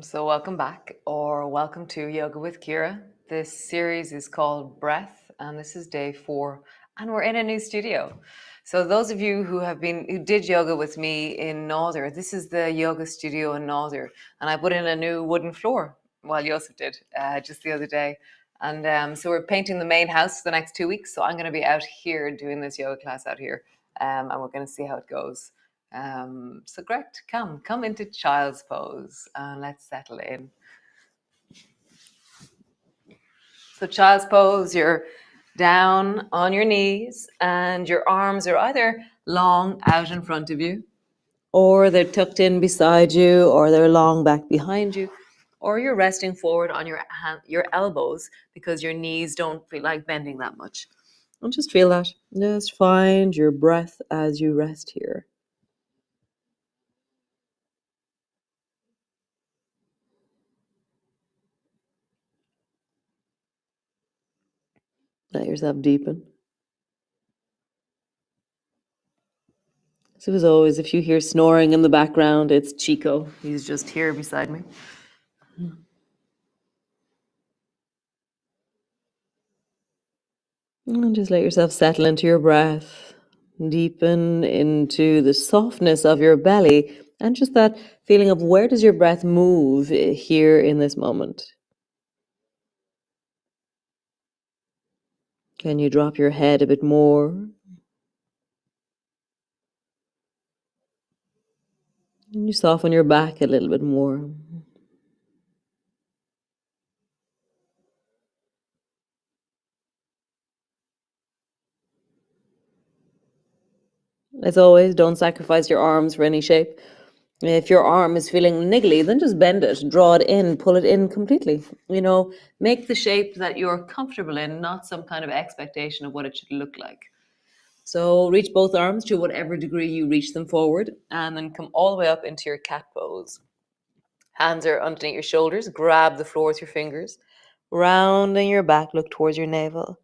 So welcome back, or welcome to Yoga with Ciara. This series is called Breath, and this is day 4, and we're in a new studio. So those of you who did yoga with me in Northern, this is the yoga studio in Northern, and I put in a new wooden floor while Joseph did just the other day. And so we're painting the main house for the next 2 weeks. So I'm going to be out here doing this yoga class out here, and we're going to see how it goes. So Greg, come into child's pose and let's settle in. So child's pose, you're down on your knees and your arms are either long out in front of you, or they're tucked in beside you, or they're long back behind you, or you're resting forward on your elbows because your knees don't feel like bending that much. And just feel that. Just find your breath as you rest here. Let yourself deepen. So as always, if you hear snoring in the background, it's Chico. He's just here beside me. And just let yourself settle into your breath. Deepen into the softness of your belly and just that feeling of where does your breath move here in this moment. Can you drop your head a bit more? And you soften your back a little bit more. As always, don't sacrifice your arms for any shape. If your arm is feeling niggly, then just bend it, draw it in, pull it in completely. Make the shape that you're comfortable in, not some kind of expectation of what it should look like. So reach both arms to whatever degree you reach them forward, and then come all the way up into your cat pose. Hands are underneath your shoulders, grab the floor with your fingers, rounding your back, look towards your navel,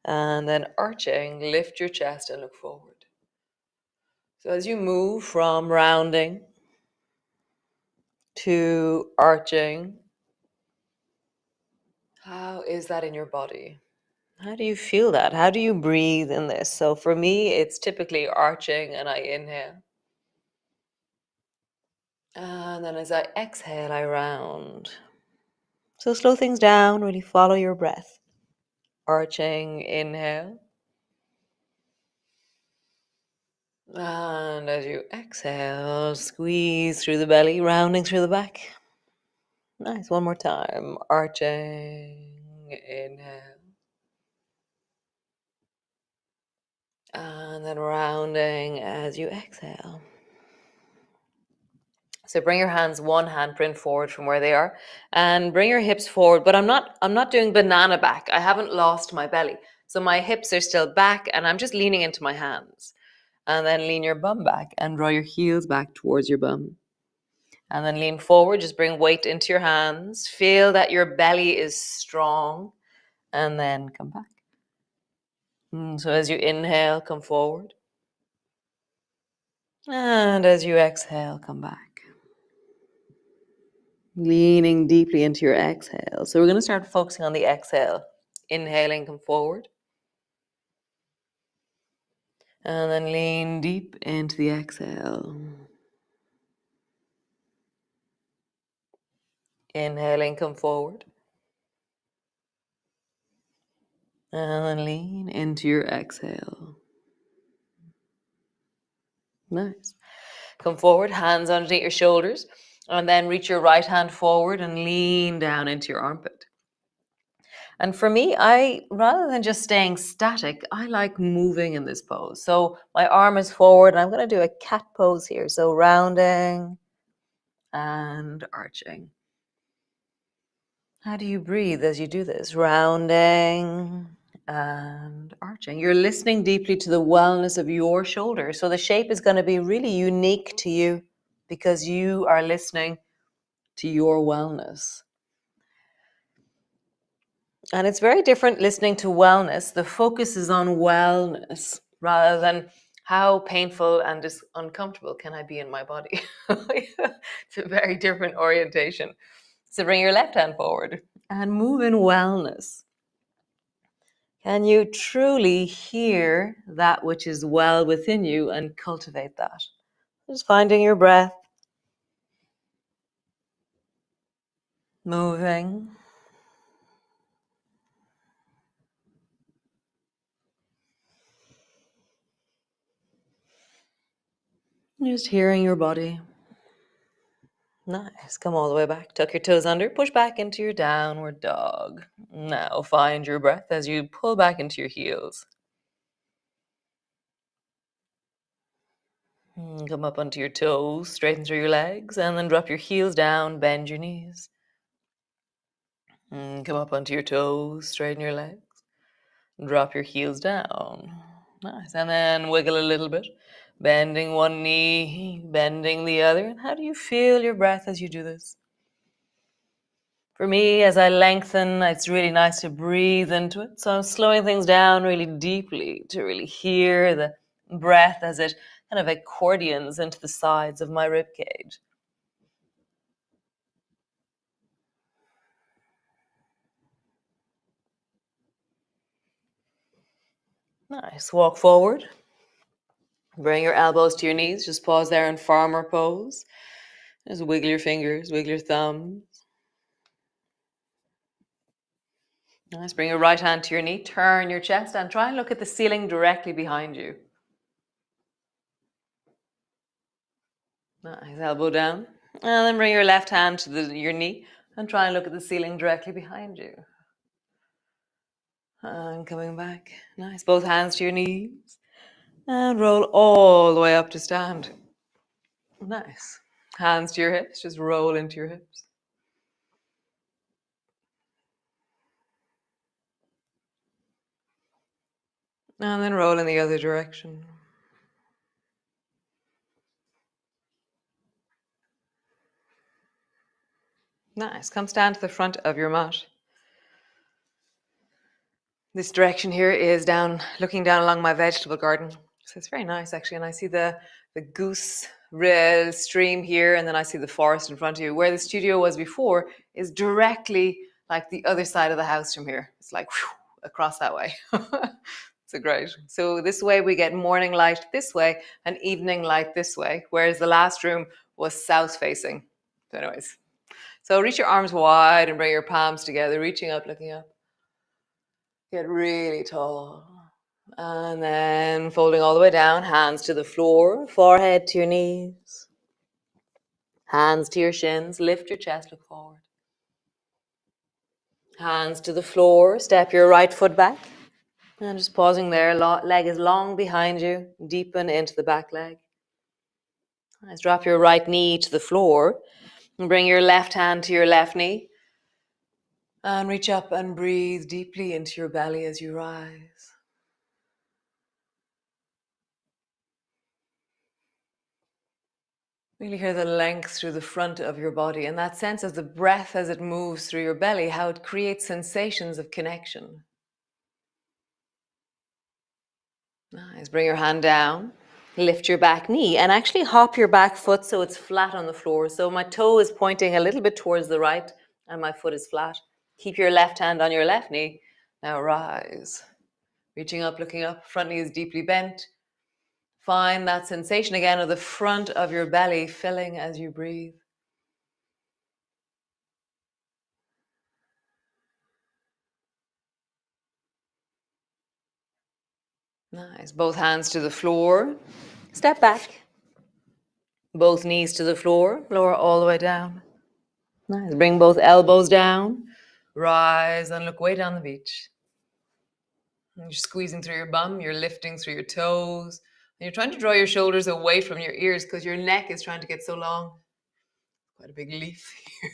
and then arching, lift your chest and look forward. So as you move from rounding to arching, how is that in your body? How do you feel that? How do you breathe in this? So for me, it's typically arching and I inhale. And then as I exhale, I round. So slow things down, really follow your breath. Arching, inhale. And as you exhale, squeeze through the belly, rounding through the back. Nice, one more time. Arching, inhale. And then rounding as you exhale. So bring your hands one handprint forward from where they are and bring your hips forward. But I'm not doing banana back. I haven't lost my belly. So my hips are still back and I'm just leaning into my hands. And then lean your bum back and draw your heels back towards your bum. And then lean forward, just bring weight into your hands. Feel that your belly is strong. And then come back. So as you inhale, come forward. And as you exhale, come back. Leaning deeply into your exhale. So we're going to start focusing on the exhale. Inhaling, come forward. And then lean deep into the exhale. Inhaling, come forward. And then lean into your exhale. Nice. Come forward, hands underneath your shoulders. And then reach your right hand forward and lean down into your armpit. And for me, rather than just staying static, I like moving in this pose. So my arm is forward and I'm going to do a cat pose here. So rounding and arching. How do you breathe as you do this? Rounding and arching. You're listening deeply to the wellness of your shoulder. So the shape is going to be really unique to you because you are listening to your wellness. And it's very different listening to wellness. The focus is on wellness rather than how painful and uncomfortable can I be in my body. It's a very different orientation. So bring your left hand forward and move in wellness. Can you truly hear that which is well within you and cultivate that? Just finding your breath, moving. Just hearing your body. Nice. Come all the way back. Tuck your toes under. Push back into your downward dog. Now find your breath as you pull back into your heels. Come up onto your toes, straighten through your legs, and then drop your heels down, bend your knees. Come up onto your toes, straighten your legs, drop your heels down. Nice. And then wiggle a little bit, bending one knee, bending the other. And how do you feel your breath as you do this? For me, as I lengthen, it's really nice to breathe into it. So I'm slowing things down really deeply to really hear the breath as it kind of accordions into the sides of my rib cage. Nice. Walk forward. Bring your elbows to your knees. Just pause there in farmer pose. Just wiggle your fingers, wiggle your thumbs. Nice. Bring your right hand to your knee. Turn your chest and try and look at the ceiling directly behind you. Nice. Elbow down. And then bring your left hand to your knee and try and look at the ceiling directly behind you. And coming back. Nice. Both hands to your knees. And roll all the way up to stand. Nice. Hands to your hips. Just roll into your hips. And then roll in the other direction. Nice. Come stand to the front of your mat. This direction here is down, looking down along my vegetable garden. So it's very nice actually. And I see the goose rail stream here, and then I see the forest in front of you. Where the studio was before is directly like the other side of the house from here. It's like whew, across that way. It's great. So this way we get morning light this way and evening light this way, whereas the last room was south facing. So anyways, so reach your arms wide and bring your palms together, reaching up, looking up. Get really tall. And then folding all the way down, hands to the floor, forehead to your knees, hands to your shins, lift your chest, look forward. Hands to the floor, step your right foot back. And just pausing there, leg is long behind you, deepen into the back leg. Nice. Drop your right knee to the floor and bring your left hand to your left knee. And reach up and breathe deeply into your belly as you rise. Really hear the length through the front of your body and that sense of the breath as it moves through your belly, how it creates sensations of connection. Nice. Bring your hand down, lift your back knee, and actually hop your back foot so it's flat on the floor. So my toe is pointing a little bit towards the right and my foot is flat. Keep your left hand on your left knee. Now rise. Reaching up, looking up, front knee is deeply bent. Find that sensation again of the front of your belly filling as you breathe. Nice. Both hands to the floor. Step back. Both knees to the floor. Lower all the way down. Nice. Bring both elbows down. Rise and look way down the beach. And you're squeezing through your bum. You're lifting through your toes. And you're trying to draw your shoulders away from your ears because your neck is trying to get so long. Quite a big leaf here.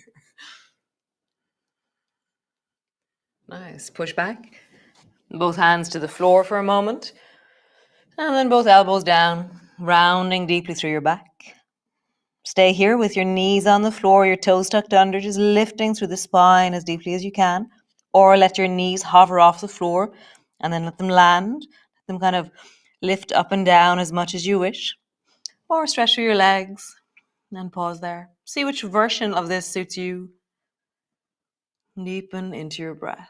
Nice. Push back. Both hands to the floor for a moment. And then both elbows down, rounding deeply through your back. Stay here with your knees on the floor, your toes tucked under, just lifting through the spine as deeply as you can. Or let your knees hover off the floor and then let them land. Let them kind of lift up and down as much as you wish. Or stretch through your legs and pause there. See which version of this suits you. Deepen into your breath.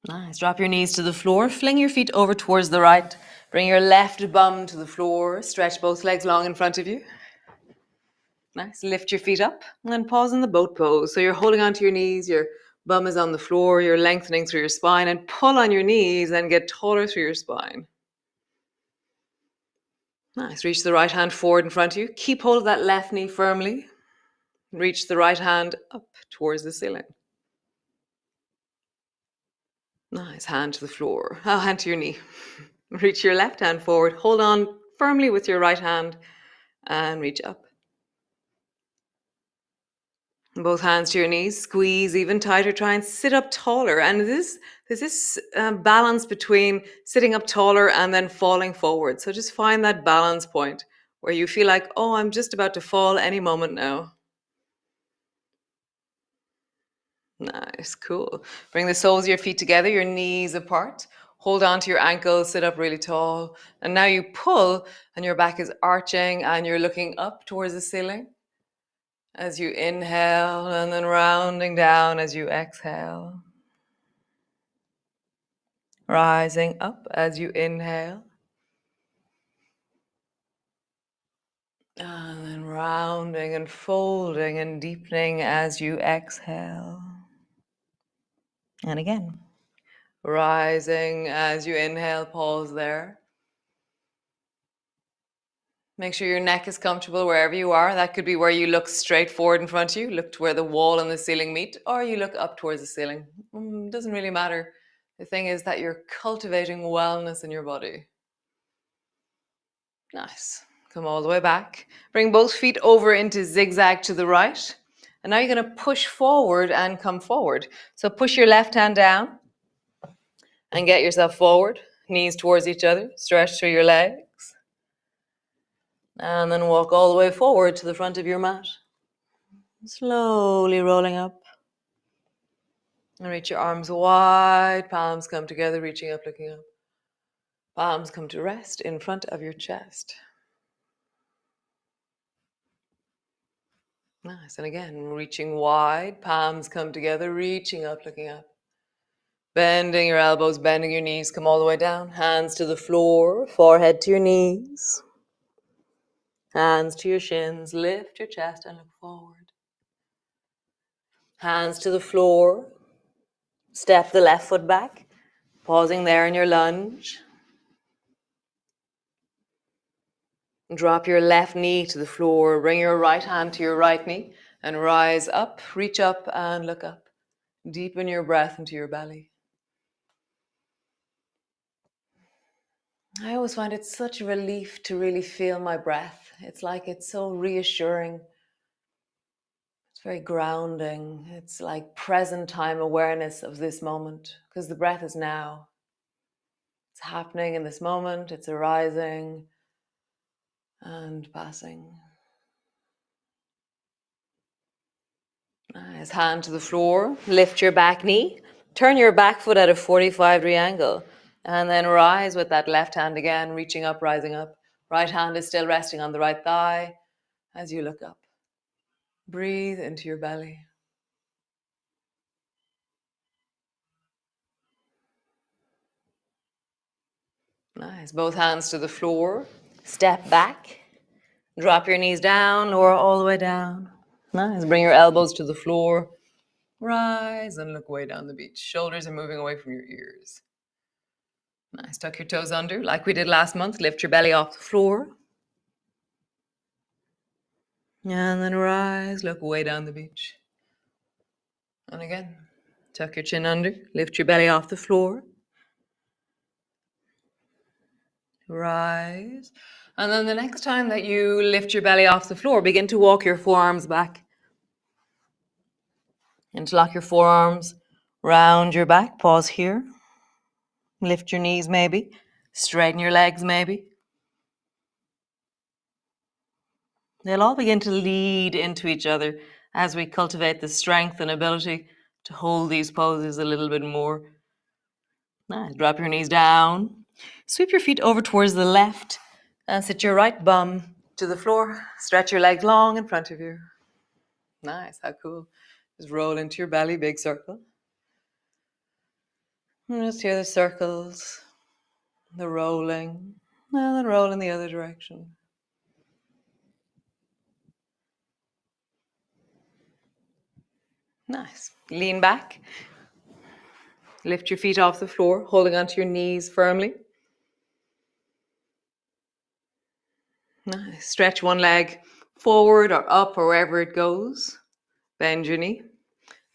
Nice. Drop your knees to the floor. Fling your feet over towards the right. Bring your left bum to the floor. Stretch both legs long in front of you. Nice. Lift your feet up and then pause in the boat pose. So you're holding onto your knees, your bum is on the floor, you're lengthening through your spine, and pull on your knees and get taller through your spine. Nice. Reach the right hand forward in front of you. Keep hold of that left knee firmly. Reach the right hand up towards the ceiling. Nice. Hand to the floor. Oh, hand to your knee. Reach your left hand forward. Hold on firmly with your right hand and reach up. Both hands to your knees, squeeze even tighter, try and sit up taller. And there's this balance between sitting up taller and then falling forward. So just find that balance point where you feel like, oh, I'm just about to fall any moment now. Nice, cool. Bring the soles of your feet together, your knees apart. Hold on to your ankles, sit up really tall. And now you pull and your back is arching and you're looking up towards the ceiling. As you inhale and then rounding down as you exhale. Rising up as you inhale. And then rounding and folding and deepening as you exhale. And again, rising as you inhale, pause there. Make sure your neck is comfortable wherever you are. That could be where you look straight forward in front of you, look to where the wall and the ceiling meet, or you look up towards the ceiling. Doesn't really matter. The thing is that you're cultivating wellness in your body. Nice. Come all the way back. Bring both feet over into zigzag to the right. And now you're going to push forward and come forward. So push your left hand down and get yourself forward. Knees towards each other. Stretch through your legs. And then walk all the way forward to the front of your mat. Slowly rolling up. And reach your arms wide. Palms come together, reaching up, looking up. Palms come to rest in front of your chest. Nice. And again, reaching wide. Palms come together, reaching up, looking up. Bending your elbows, bending your knees. Come all the way down. Hands to the floor, forehead to your knees. Hands to your shins. Lift your chest and look forward. Hands to the floor. Step the left foot back. Pausing there in your lunge. Drop your left knee to the floor. Bring your right hand to your right knee. And rise up. Reach up and look up. Deepen your breath into your belly. I always find it such a relief to really feel my breath. It's like it's so reassuring. It's very grounding. It's like present time awareness of this moment because the breath is now. It's happening in this moment, it's arising and passing. Nice. Hand to the floor, lift your back knee, turn your back foot at a 45-degree angle, and then rise with that left hand again, reaching up, rising up. Right hand is still resting on the right thigh as you look up. Breathe into your belly. Nice. Both hands to the floor. Step back. Drop your knees down, lower all the way down. Nice. Bring your elbows to the floor. Rise and look way down the beach. Shoulders are moving away from your ears. Nice. Tuck your toes under like we did last month. Lift your belly off the floor. And then rise, look way down the beach. And again, tuck your chin under. Lift your belly off the floor. Rise. And then the next time that you lift your belly off the floor, begin to walk your forearms back. Interlock your forearms round your back. Pause here. Lift your knees maybe. Straighten your legs maybe. They'll all begin to lead into each other as we cultivate the strength and ability to hold these poses a little bit more. Nice. Drop your knees down. Sweep your feet over towards the left and sit your right bum to the floor. Stretch your legs long in front of you. Nice. How cool. Just roll into your belly, big circle. And just hear the circles, the rolling, and then roll in the other direction. Nice. Lean back. Lift your feet off the floor, holding onto your knees firmly. Nice. Stretch one leg forward or up or wherever it goes. Bend your knee.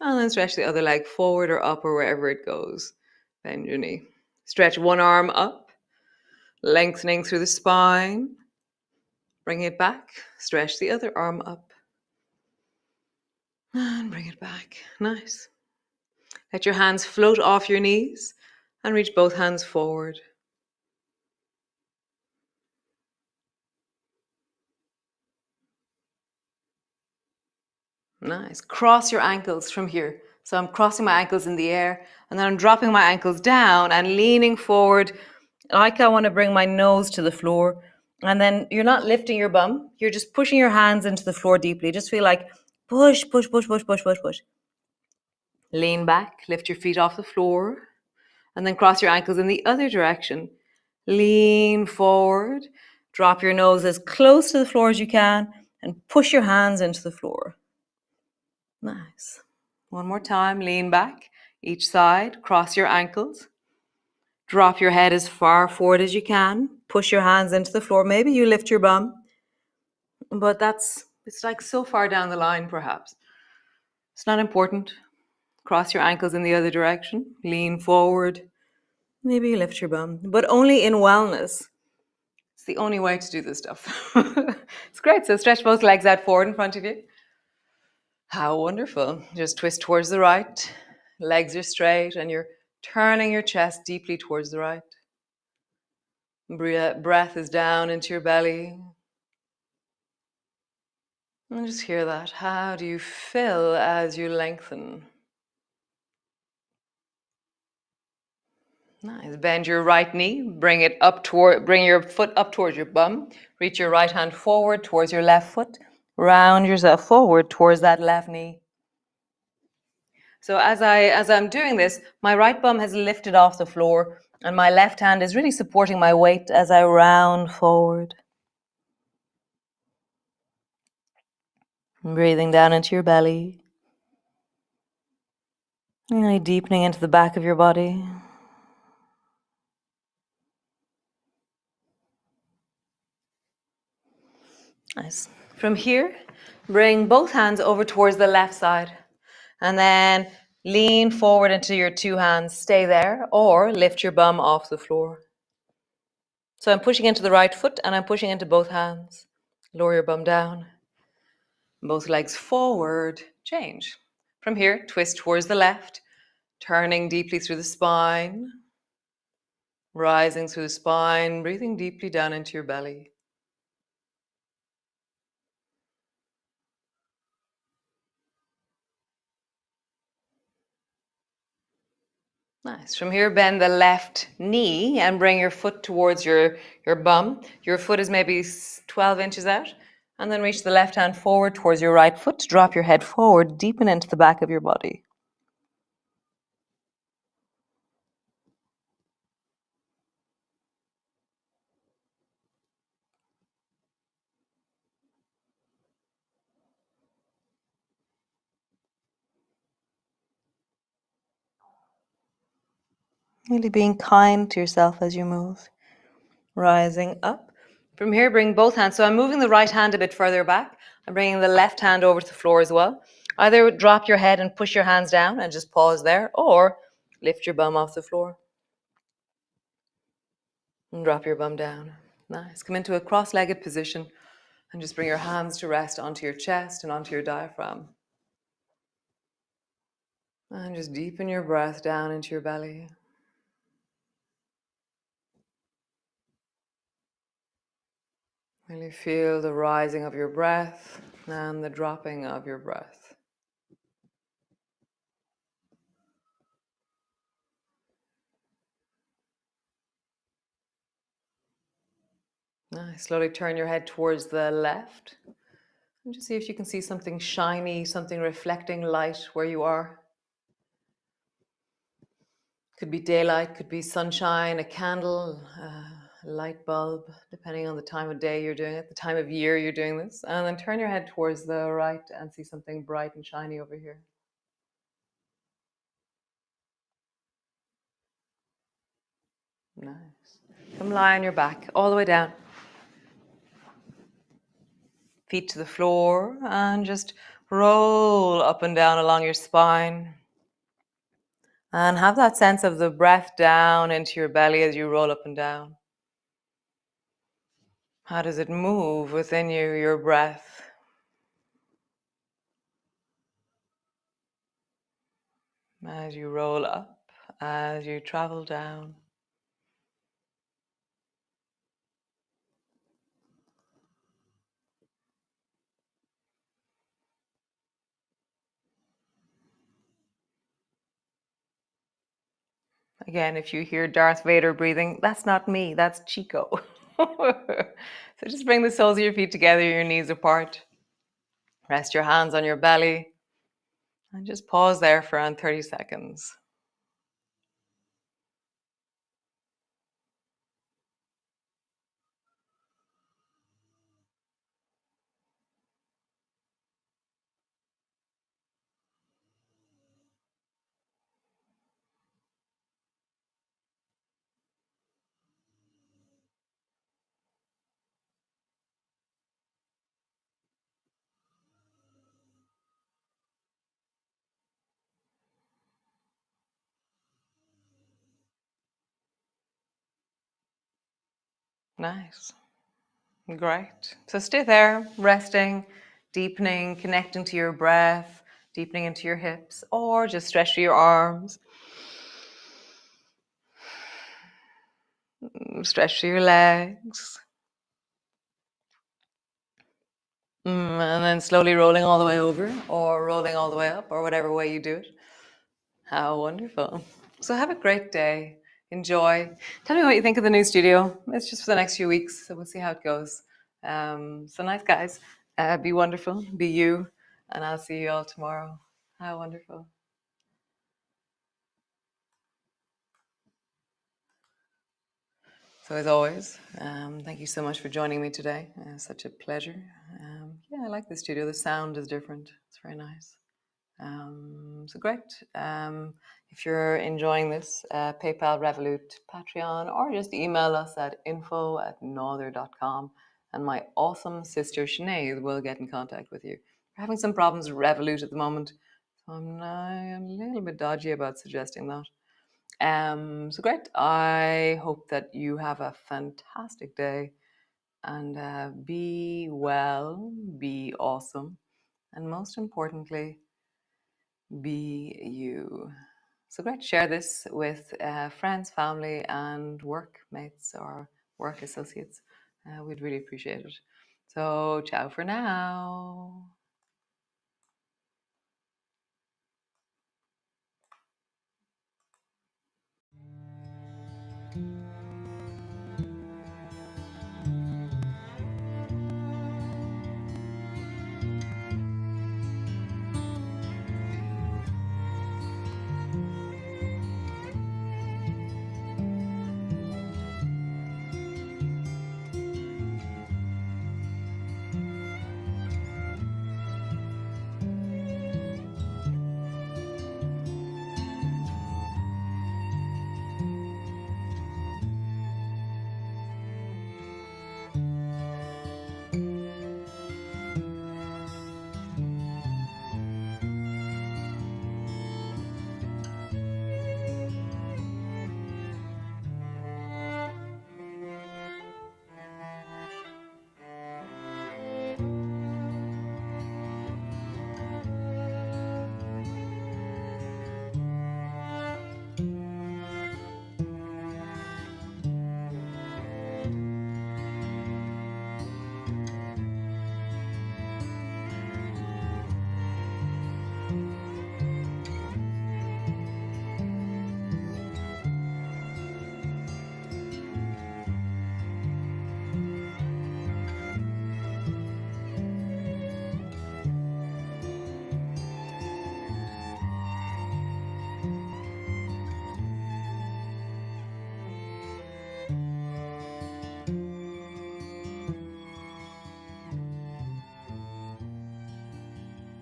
And then stretch the other leg forward or up or wherever it goes. Bend your knee. Stretch one arm up, lengthening through the spine. Bring it back. Stretch the other arm up. And bring it back. Nice. Let your hands float off your knees and reach both hands forward. Nice. Cross your ankles from here. So I'm crossing my ankles in the air and then I'm dropping my ankles down and leaning forward like I want to bring my nose to the floor. And then you're not lifting your bum. You're just pushing your hands into the floor deeply. Just feel like push, push, push, push, push, push, push. Lean back, lift your feet off the floor, and then cross your ankles in the other direction. Lean forward, drop your nose as close to the floor as you can, and push your hands into the floor. Nice. One more time, lean back, each side, cross your ankles. Drop your head as far forward as you can. Push your hands into the floor. Maybe you lift your bum, but it's like so far down the line, perhaps. It's not important. Cross your ankles in the other direction. Lean forward. Maybe you lift your bum, but only in wellness. It's the only way to do this stuff. It's great. So stretch both legs out forward in front of you. How wonderful. Just twist towards the right. Legs are straight and you're turning your chest deeply towards the right. Breath is down into your belly. And just hear that. How do you feel as you lengthen? Nice. Bend your right knee. Bring your foot up towards your bum. Reach your right hand forward towards your left foot. Round yourself forward towards that left knee. So as I'm doing this, my right bum has lifted off the floor and my left hand is really supporting my weight as I round forward. Breathing down into your belly. Really deepening into the back of your body. Nice. From here, bring both hands over towards the left side. And then lean forward into your two hands. Stay there or lift your bum off the floor. So I'm pushing into the right foot and I'm pushing into both hands. Lower your bum down. Both legs forward. Change. From here, twist towards the left, turning deeply through the spine, rising through the spine, breathing deeply down into your belly. Nice. From here, bend the left knee and bring your foot towards your bum. Your foot is maybe 12 inches out. And then reach the left hand forward towards your right foot. Drop your head forward, deepen into the back of your body. Really being kind to yourself as you move. Rising up. From here, bring both hands. So I'm moving the right hand a bit further back. I'm bringing the left hand over to the floor as well. Either drop your head and push your hands down and just pause there, or lift your bum off the floor and drop your bum down. Nice. Come into a cross-legged position and just bring your hands to rest onto your chest and onto your diaphragm. And just deepen your breath down into your belly. Really feel the rising of your breath and the dropping of your breath. Nice. Slowly turn your head towards the left and just see if you can see something shiny, something reflecting light where you are. Could be daylight, could be sunshine, a candle, a light bulb, depending on the time of day you're doing it, the time of year you're doing this. And then turn your head towards the right and see something bright and shiny over here. Nice. Come lie on your back, all the way down. Feet to the floor and just roll up and down along your spine. And have that sense of the breath down into your belly as you roll up and down. How does it move within you, your breath? As you roll up, as you travel down. Again, if you hear Darth Vader breathing, that's not me, that's Chico. So just bring the soles of your feet together, your knees apart. Rest your hands on your belly. And just pause there for around 30 seconds. Nice. Great. So stay there, resting, deepening, connecting to your breath, deepening into your hips, or just stretch through your arms, stretch through your legs, and then slowly rolling all the way over, or rolling all the way up, or whatever way you do it. How wonderful. So have a great day. Enjoy. Tell me what you think of the new studio. It's just for the next few weeks, so we'll see how it goes. So nice, guys. Be wonderful. Be you. And I'll see you all tomorrow. How wonderful. So as always, thank you so much for joining me today. Such a pleasure. Yeah, I like the studio. The sound is different. It's very nice. So great. If you're enjoying this, PayPal, Revolut, Patreon, or just email us at info@nother.com, and my awesome sister Sinead will get in contact with you. We're having some problems with Revolut at the moment, so I'm a little bit dodgy about suggesting that. So great. I hope that you have a fantastic day, and be well, be awesome, and most importantly, be you. So great. Share this with friends, family, and workmates or work associates. We'd really appreciate it. So ciao for now.